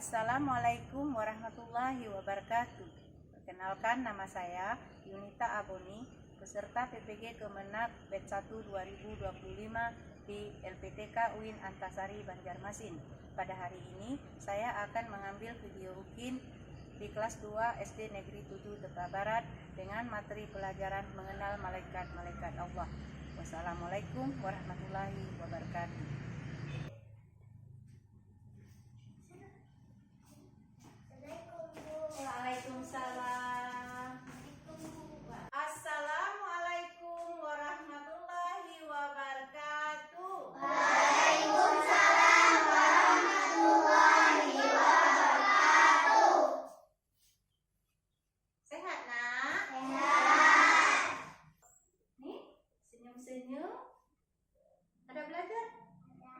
Assalamualaikum warahmatullahi wabarakatuh. Perkenalkan, nama saya Yunita Aboni, peserta PPG Kemenak Batch 1 2025 di LPTK UIN Antasari Banjarmasin. Pada hari ini saya akan mengambil video rukin di kelas 2 SD Negeri 7 Teta Barat dengan materi pelajaran mengenal malaikat-malaikat Allah. Wassalamualaikum warahmatullahi wabarakatuh. Waalaikumsalam. Assalamualaikum warahmatullahi wabarakatuh. Waalaikumsalam warahmatullahi wabarakatuh. Sehat, Nak? Sehat. Nih, senyum-senyum. Ada belajar? Ada.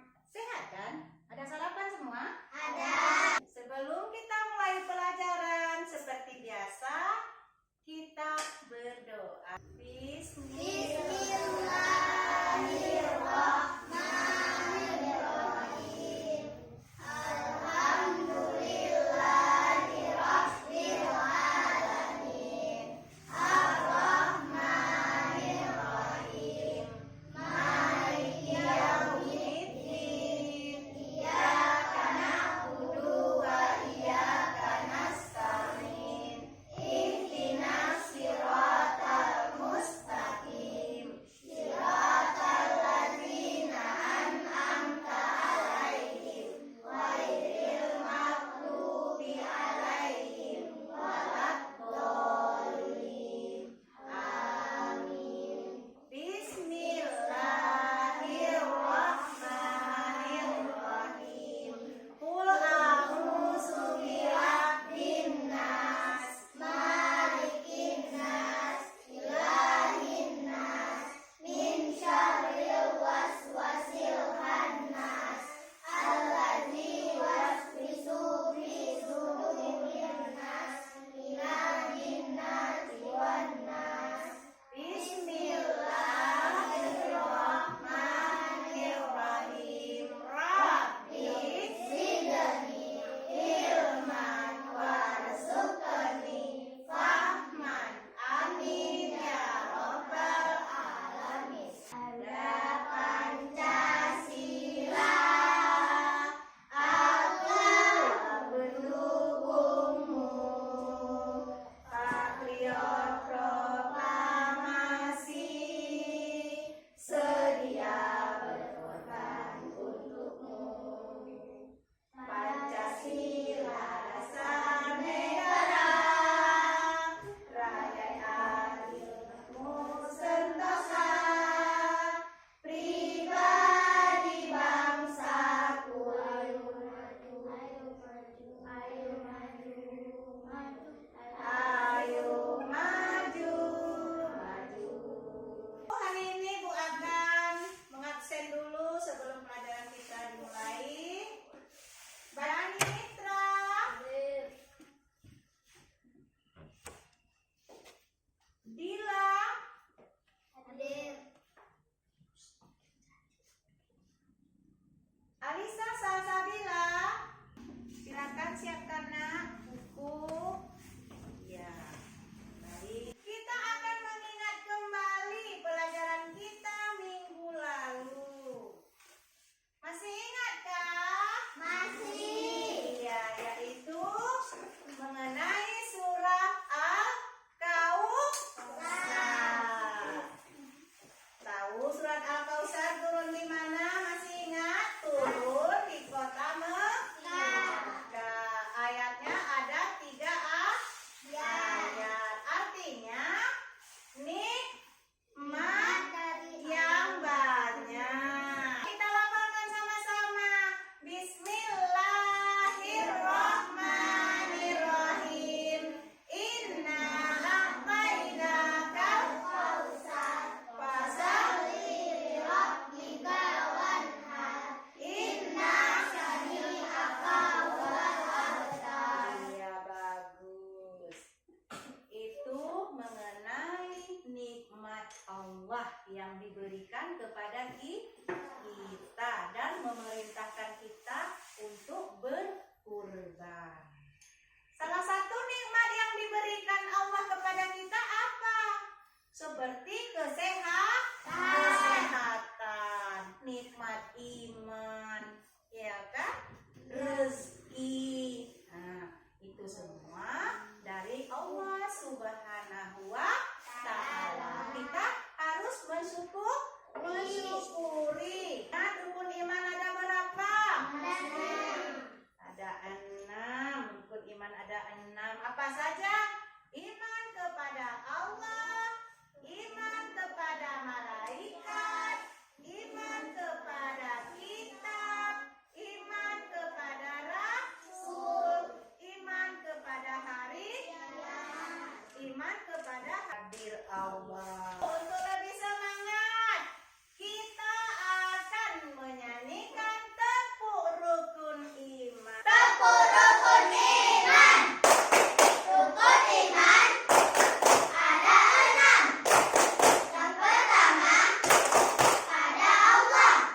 Allah. Untuk lebih semangat, kita akan menyanyikan tepuk rukun iman. Tepuk rukun iman. Rukun iman ada 6. Yang pertama, pada Allah.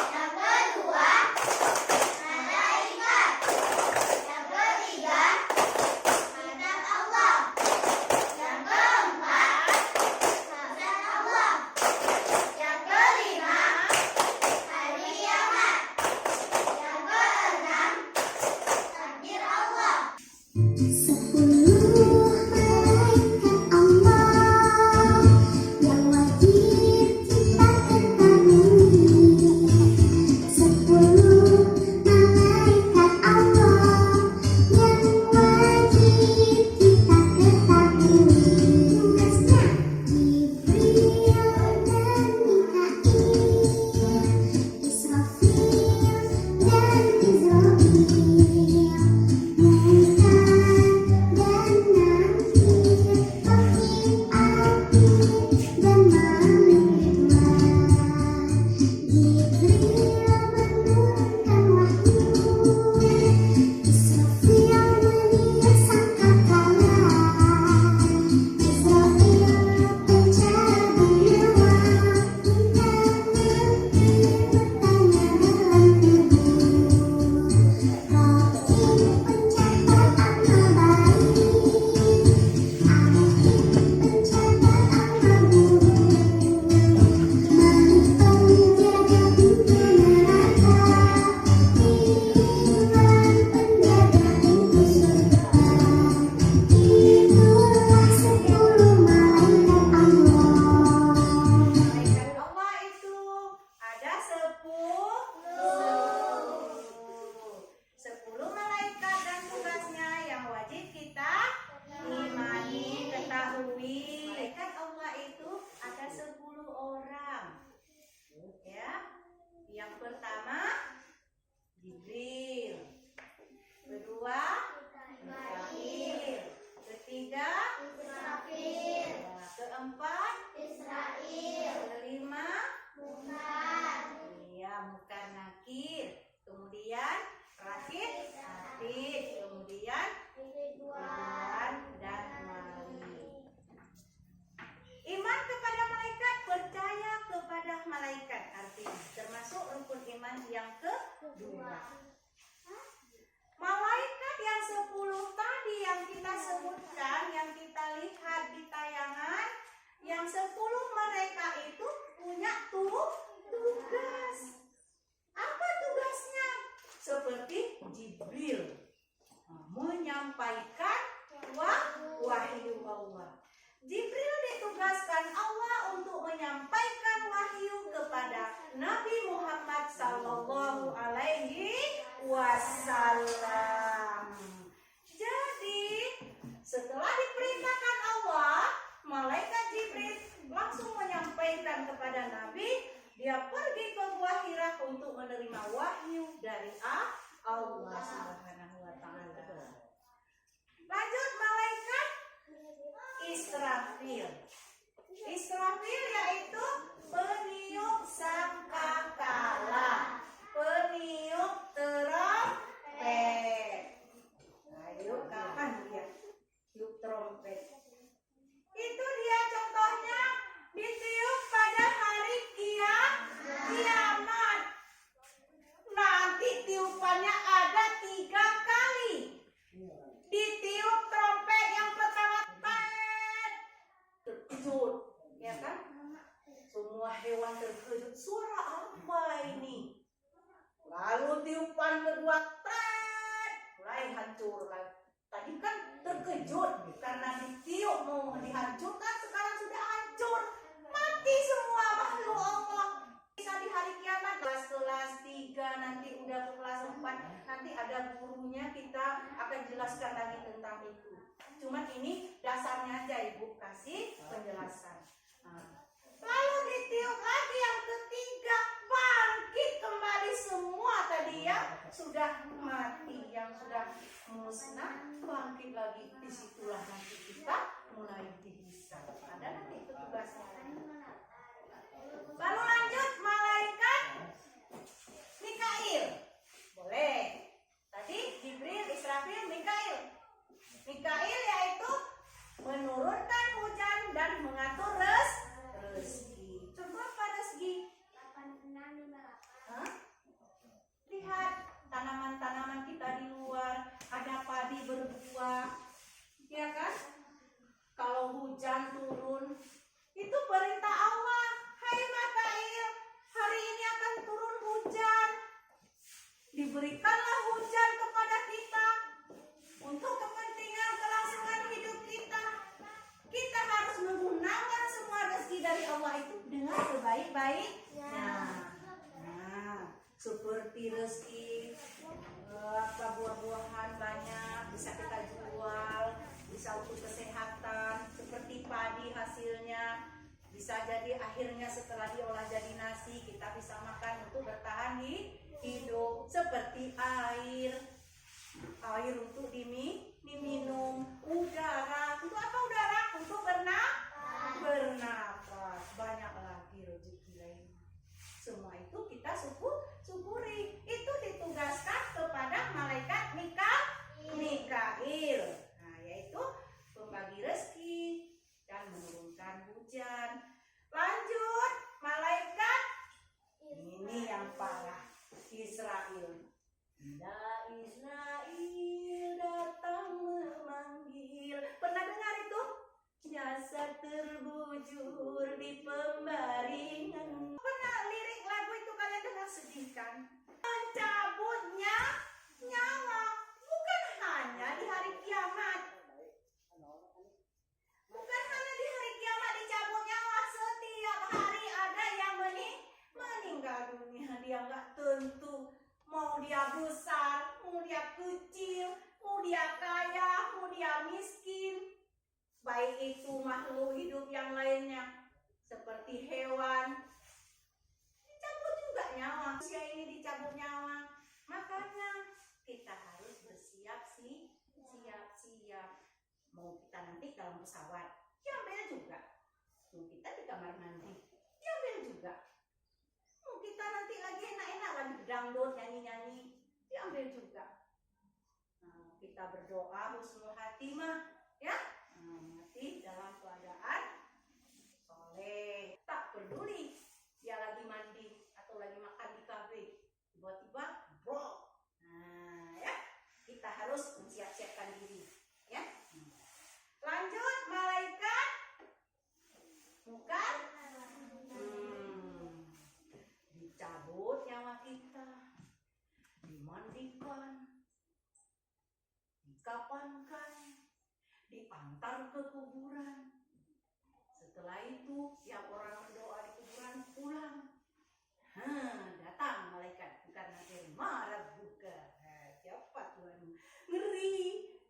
Yang kedua, malaikat. Yang ketiga, kitab Allah. Yang keempat, azan Allah. Yang kelima, hari kiamat. Yang keenam, takdir Allah. 10 malaikat Allah yang wajib kita ketahui. 10 malaikat Allah yang wajib kita ketahui. Tugasnya Jibril dan Mikail, Israfil dan Izrail, malaikat dan nakir, Rahim api dan Malik Ridwan. Jibril menurunkan wahyu, Israfil meniup sangkakala, Israil pencabut nyawa, Mikail bertanya dalam kubur, Rahim pencatat amal baik, Amin pencatat amal buruk, Malik penjaga pintu neraka, Ridwan penjaga pintu surga. Itulah 10 malaikat Allah. Malaikat Allah itu ada 10 malaikat dan tugasnya yang wajib kita imani, ketahui. Malaikat Allah itu ada 10 orang. Ya. Yang pertama Jibril. Kedua Mikail. Ketiga Israfil, keempat Israil, kelima Munkar, Munkar Nakir, kemudian Rakib Atid, kemudian Ridwan dan Malik. Iman kepada malaikat, percaya kepada malaikat, artinya termasuk rukun iman yang kedua. Malaikat yang 10 tadi yang kita sebutkan, yang kita lihat di tayangan, yang 10 mereka itu punya tugas. Apa tugasnya? Seperti Jibril menyampaikan wahyu Allah. Jibril ditugaskan Allah untuk menyampaikan wahyu kepada Nabi Muhammad sallallahu alaihi wasallam. Jadi, setelah diperintahkan Allah, malaikat Jibril langsung menyampaikan kepada Nabi, dia pergi ke Gua Hira untuk menerima wahyu dari Allah Subhanahu wa taala. Lanjut malaikat Israfil. Israfil yaitu peniup sangkakala, peniup trompet. Ayo, kapan dia tiup trompet? Itu dia contohnya ditiup pada hari kiamat. Nanti tiupannya ada 3 kali. Ditiup trompet yang pertama, terkejut, ya kan? Semua hewan terkejut. Suara apa ini? Lalu tiupan kedua, mulai hancur lagi. Tadi kan terkejut karena ditiup mau dihancurkan, sekarang sudah hancur. Mati semua makhluk Allah. Bisa di hari kiamat kelas 3, nanti udah ke kelas 4, nanti ada gurunya, kita akan jelaskan lagi tentang itu. Cuman ini dasarnya aja Ibu kasih penjelasan. Lalu ditiup lagi yang ketiga, bangkit kembali semua tadi ya sudah mati, yang sudah musnah bangkit lagi. Disitulah nanti kita mulai dihisab. Ada nanti itu tugasnya. Lalu lanjut malaikat Mikail. Boleh. Tadi Jibril, Israfil, Mikail. Mikail yaitu menurunkan hujan dan mengatur rezeki. Coba apa rezeki? 8658. Hah? Lihat tanaman-tanaman kita di luar, ada padi berbuah, ya kan? Kalau hujan turun, itu perintah Allah. Hai Mikail, hari ini akan turun hujan. Diberikanlah hujan kepada kita untuk kepentingan kelangsungan hidup kita. Kita harus menggunakan semua rezeki dari Allah itu dengan sebaik-baiknya. Nah, seperti rezeki buah-buahan banyak bisa kita jual, bisa untuk kesehatan, seperti padi hasilnya bisa jadi akhirnya setelah diolah jadi nasi kita bisa makan untuk bertahan hidup, seperti air untuk diminum, udara untuk apa? Udara untuk bernafas, banyak lagi rezeki lainnya. Semua itu kita syukuri. Itu ditugaskan kepada malaikat Mikail. Nah, yaitu pembagi rezeki dan menurunkan hujan. Lanjut, malaikat ini yang parah, Israel. Israel datang memanggil. Pernah dengar itu? Jasad terbujur di pembaringan. Pernah lirik lagu itu kalian dengar? Sedih kan? Mencabutnya nyawa bukan hanya di hari kiamat. Bukan hanya di hari kiamat dicabut nyawa, setiap hari ada yang meninggal dunia. Dia nggak tentu mau dia besar, mau dia kecil, mau dia kaya, mau dia miskin. Baik itu makhluk hidup yang lainnya, seperti hewan, dicabut juga nyawa. Manusia ini dicabut nyawa. Makanya kita harus bersiap-siap. Mau kita nanti dalam pesawat, diambil juga. Mau kita di kamar mandi, diambil juga. Mau kita nanti lagi enak-enak lagi dangdut, nyanyi-nyanyi, diambil juga. Nah, kita berdoa husnul khatimah, ya. Mati dalam keadaan soleh. Tak peduli dia lagi mandi atau lagi makan di kafe, tiba-tiba bro. Nah, ya, kita harus mensiap-siapkan diri, ya. Lanjut, malaikat bukan dicabut nyawa kita, dimandikan, dikapankan, diantar ke kuburan. Setelah itu yang orang berdoa di kuburan pulang. Datang malaikat bukan marah buka. Siapa Tuhan? Ngeri.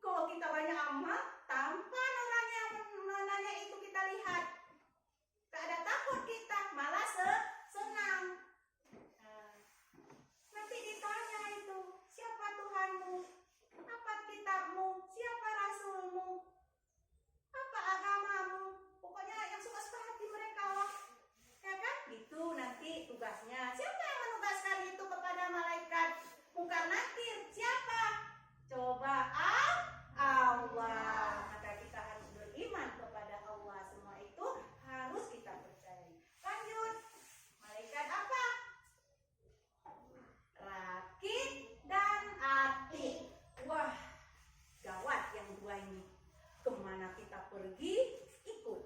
Kalau kita banyak amal, tampan orang yang menanya itu kita lihat. Tak ada takut kita, malah senang. Nanti ditanya itu, siapa Tuhanmu? Apa kitabmu? Siapa rasulmu? Apa agamamu? Pokoknya yang suka-suka hati mereka lah. Ya kan? Itu nanti tugasnya. Siapa yang menugaskan itu kepada malaikat? Bukan nakir. Siapa? Coba Allah. Maka kita harus beriman kepada Allah. Semua itu harus kita percayai. Lanjut. Malaikat apa? Rakib dan atid. Wah, gawat yang dua ini. Kemana kita pergi, ikut.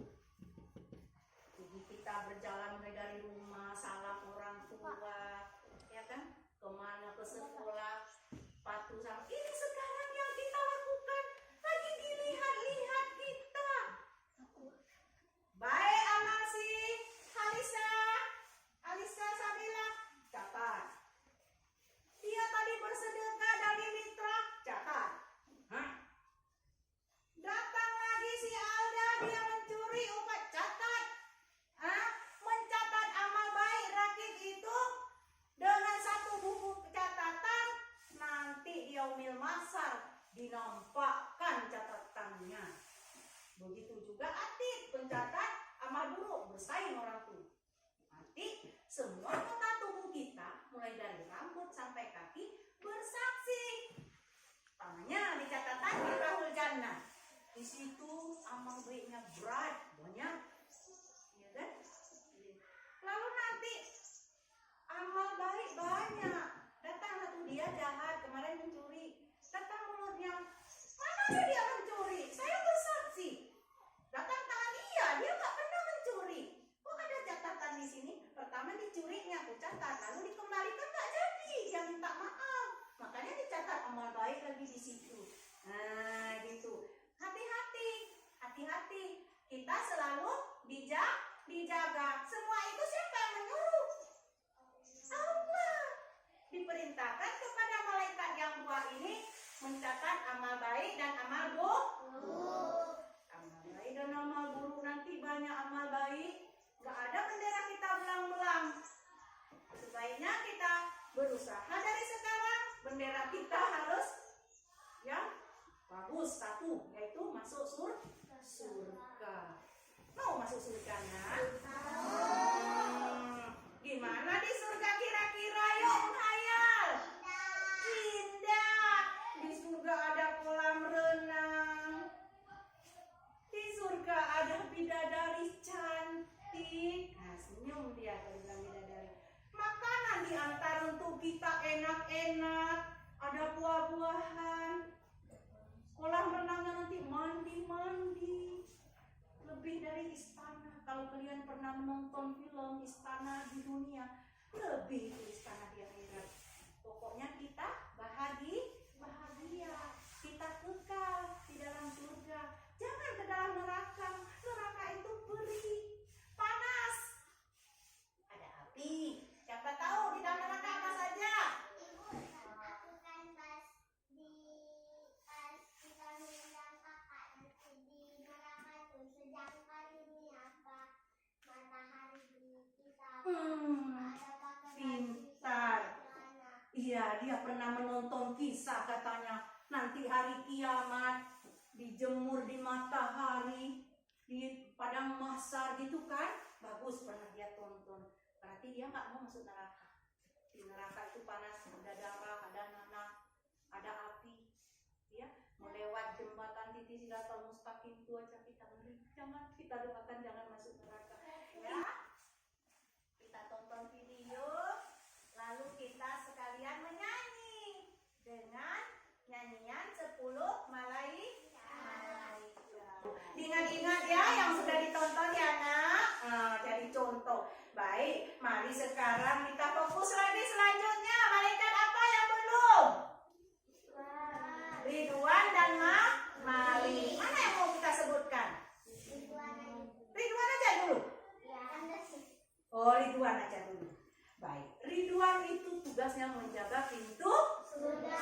Jadi kita berjalan mulai dari rumah, salam orang tua, ya kan? Kemana ke sekolah, patuh sama. Ini sekarang yang kita lakukan, lagi dilihat-lihat kita. Baik amal si Alisa Sabila, catat. Dia tadi bersedekah dari mitra, catat. Datang lagi si Alda, dia mencuri umat, catat. Mencatat amal baik rakib itu dengan satu buku catatan, nanti di yaumil mahsyar dinampakkan catatannya. Begitu juga Atik, pencatat amal buruk, bersaing orang tuh. Nanti semua anggota tubuh kita, mulai dari rambut sampai kaki, bersaksi. Namanya di catatan Miftahul Jannah. Di situ amal baiknya berat, banyak, ya kan? Lalu nanti amal baik banyak. Datang satu dia jahat, kemarin mencuri. Datang mulutnya, mana ada dia mencuri? Saya bersaksi. Datang tangan dia nggak pernah mencuri. Kok ada catatan di sini? Pertama dicurinya, aku catat, lalu dikembalikan nggak jadi, dia minta maaf. Makanya dicatat amal baik lagi di situ. Nah, gitu. Hati-hati. Kita selalu dijaga. Semua itu siapa yang menyuruh? Allah. Diperintahkan kepada malaikat yang dua ini mencatat amal baik dan amal buruk. Amal baik dan amal buruk, nanti banyak amal baik. Gak ada bendera kita belang-belang. Sebaiknya kita berusaha dari sekarang. Bendera kita harus yang bagus, satu, yaitu masuk surga. Mau masuk surga, nak? Gimana di surga kira-kira? Yuk menghayal. Indah. Di surga ada kolam renang. Di surga ada bidadari cantik. Nah, senyum dia kalau bilang bidadari. Makanan diantar untuk kita enak-enak. Ada buah-buahan. Kolam renangnya nanti mandi-mandi. Lebih dari istana. Kalau kalian pernah menonton film istana di dunia, lebih dari istana di akhirat. Pokoknya kita bahagia. Kita kekal di dalam surga. Jangan ke dalam neraka. Neraka itu perih, panas. Ada api. Siapa tahu di dalam neraka apa saja? Ibu, aku kan pas kita mengundang kakak nanti di neraka tuh, sedangkan ini apa matahari di kita ada pakai Pintar. Iya, dia pernah menonton kisah katanya. Nanti hari kiamat dijemur di matahari di padang mahsyar gitu kan? Bagus, pernah dia tonton. Berarti dia nggak mau masuk neraka. Di neraka itu panas, ada darah, ada nanah, ada api. Ya, melewat jembatan titik Siratal Mustaqim itu aja kita ngeri. Jangan kita doakan jangan masuk neraka. Ya, kita tonton video, lalu kita sekalian menyanyi dengan nyanyian 10 malaikat. Ingat-ingat ya yang sudah ditonton ya nak. Jadi contoh. Baik, mari sekarang kita fokus lagi selanjutnya. Malaikat apa yang belum? Ridwan dan Mali. Mana yang mau kita sebutkan? Ridwan aja dulu. Oh, Ridwan aja dulu. Baik, Ridwan itu tugasnya menjaga pintu surga.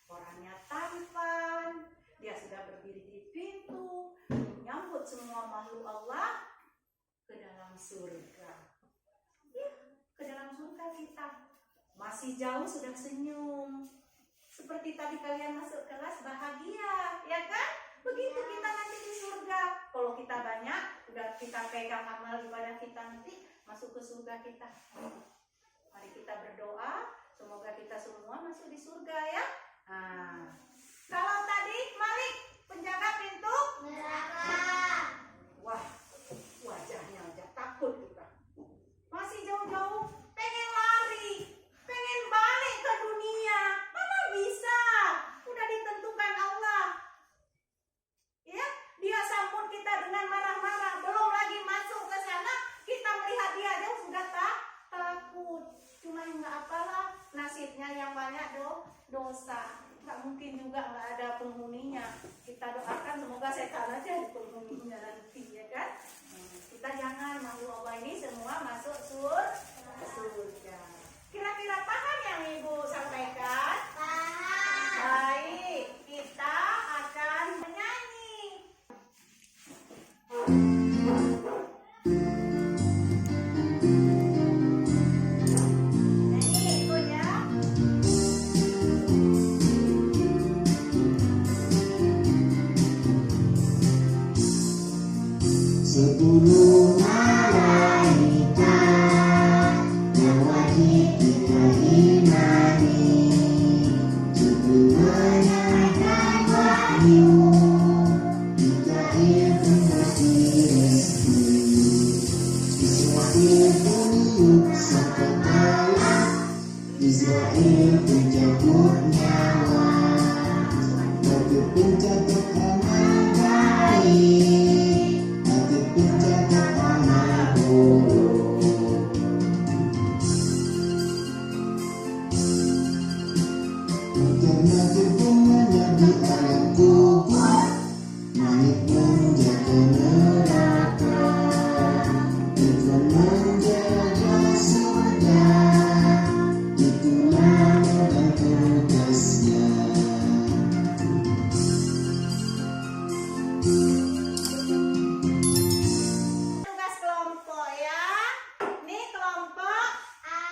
Orangnya tampan, dia sudah berdiri di pintu, menyambut semua makhluk Allah ke dalam surga. Ya, ke dalam surga kita. Masih jauh sudah senyum. Seperti tadi kalian masuk kelas bahagia, ya kan? Begitu kita nanti di surga. Kalau kita banyak, udah kita pegang amal ibadah kita nanti masuk ke surga kita. Mari kita berdoa, semoga kita semua masuk di surga ya. Nah, kalau tadi Malik penjaga pintu neraka. Wah, wajahnya aja takut kita. Masih jauh-jauh pengen lari, pengen balik ke dunia. Mana bisa? Udah ditentukan Allah. Ya, dia sambut kita dengan marah-marah. Belum lagi masuk ke sana, kita melihat dia aja sudah takut. Cuma nggak apalah, nasibnya yang banyak dosa. Nggak mungkin juga nggak ada penghuninya. Kita doakan semoga setan aja di penghuninya nanti, ya kan? Kita jangan, makhluk Allah ini semua masuk surga. Kira-kira paham yang Ibu sampaikan? Paham. Baik, kita akan menyanyi. Nyanyi Ibu ya. karena terkenanya di alam kubur, naik menjaga neraka, kita menjaga surga, itulah dan tugasnya. Tugas kelompok ya. Ini kelompok A.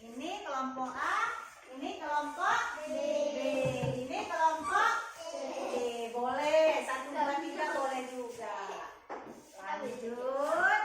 Ini kelompok A. Ini kelompok B. Ini kelompok C. Boleh 1, 2, 3 boleh juga. Lanjut.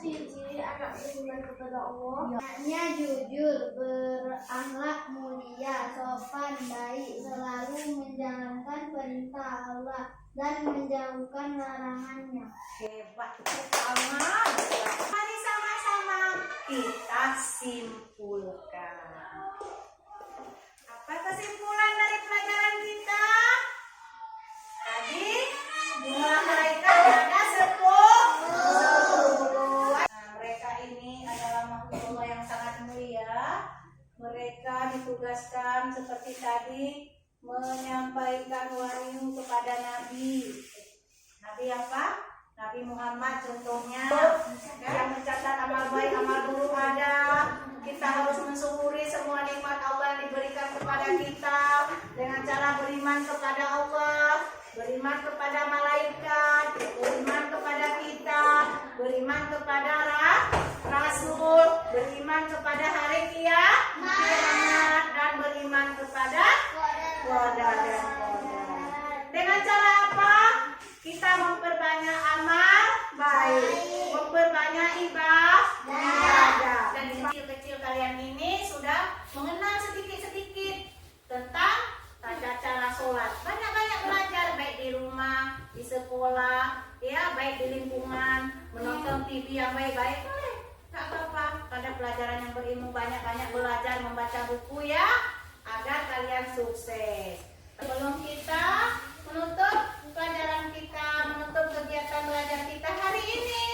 Ciri-ciri anak beriman kepada Allah, anaknya jujur, berakhlak mulia, sopan, baik, selalu menjalankan perintah Allah dan menjauhkan larangannya. Hebat, tepuk tangan. Mari sama-sama kita simpulkan. Apa kesimpulan dari pelajaran kita? Tadi jumlah mereka ada 10. Mereka ini adalah makhluk Allah yang sangat mulia. Mereka ditugaskan seperti tadi menyampaikan wahyu kepada Nabi. Nabi apa? Nabi Muhammad contohnya yang mencatat amal baik, amal buruk ada. Kita harus mensyukuri semua nikmat Allah yang diberikan kepada kita dengan cara beriman kepada Allah, beriman kepada malaikat, beriman kepada kita, beriman beriman kepada Rasul, beriman kepada hari kiamat, dan beriman kepada qadar dan qadar. Dengan cara apa? Kita memperbanyak amal baik, memperbanyak ibadah. Dan kecil-kecil kalian ini sudah mengenal sedikit-sedikit tentang tata cara sholat. Banyak-banyak belajar, baik di rumah, di sekolah, ya, baik di lingkungan, menonton TV yang baik-baik, boleh, tak apa-apa. Ada pelajaran yang berilmu, banyak-banyak belajar, membaca buku ya, agar kalian sukses. Sebelum kita menutup pelajaran kita, menutup kegiatan belajar kita hari ini,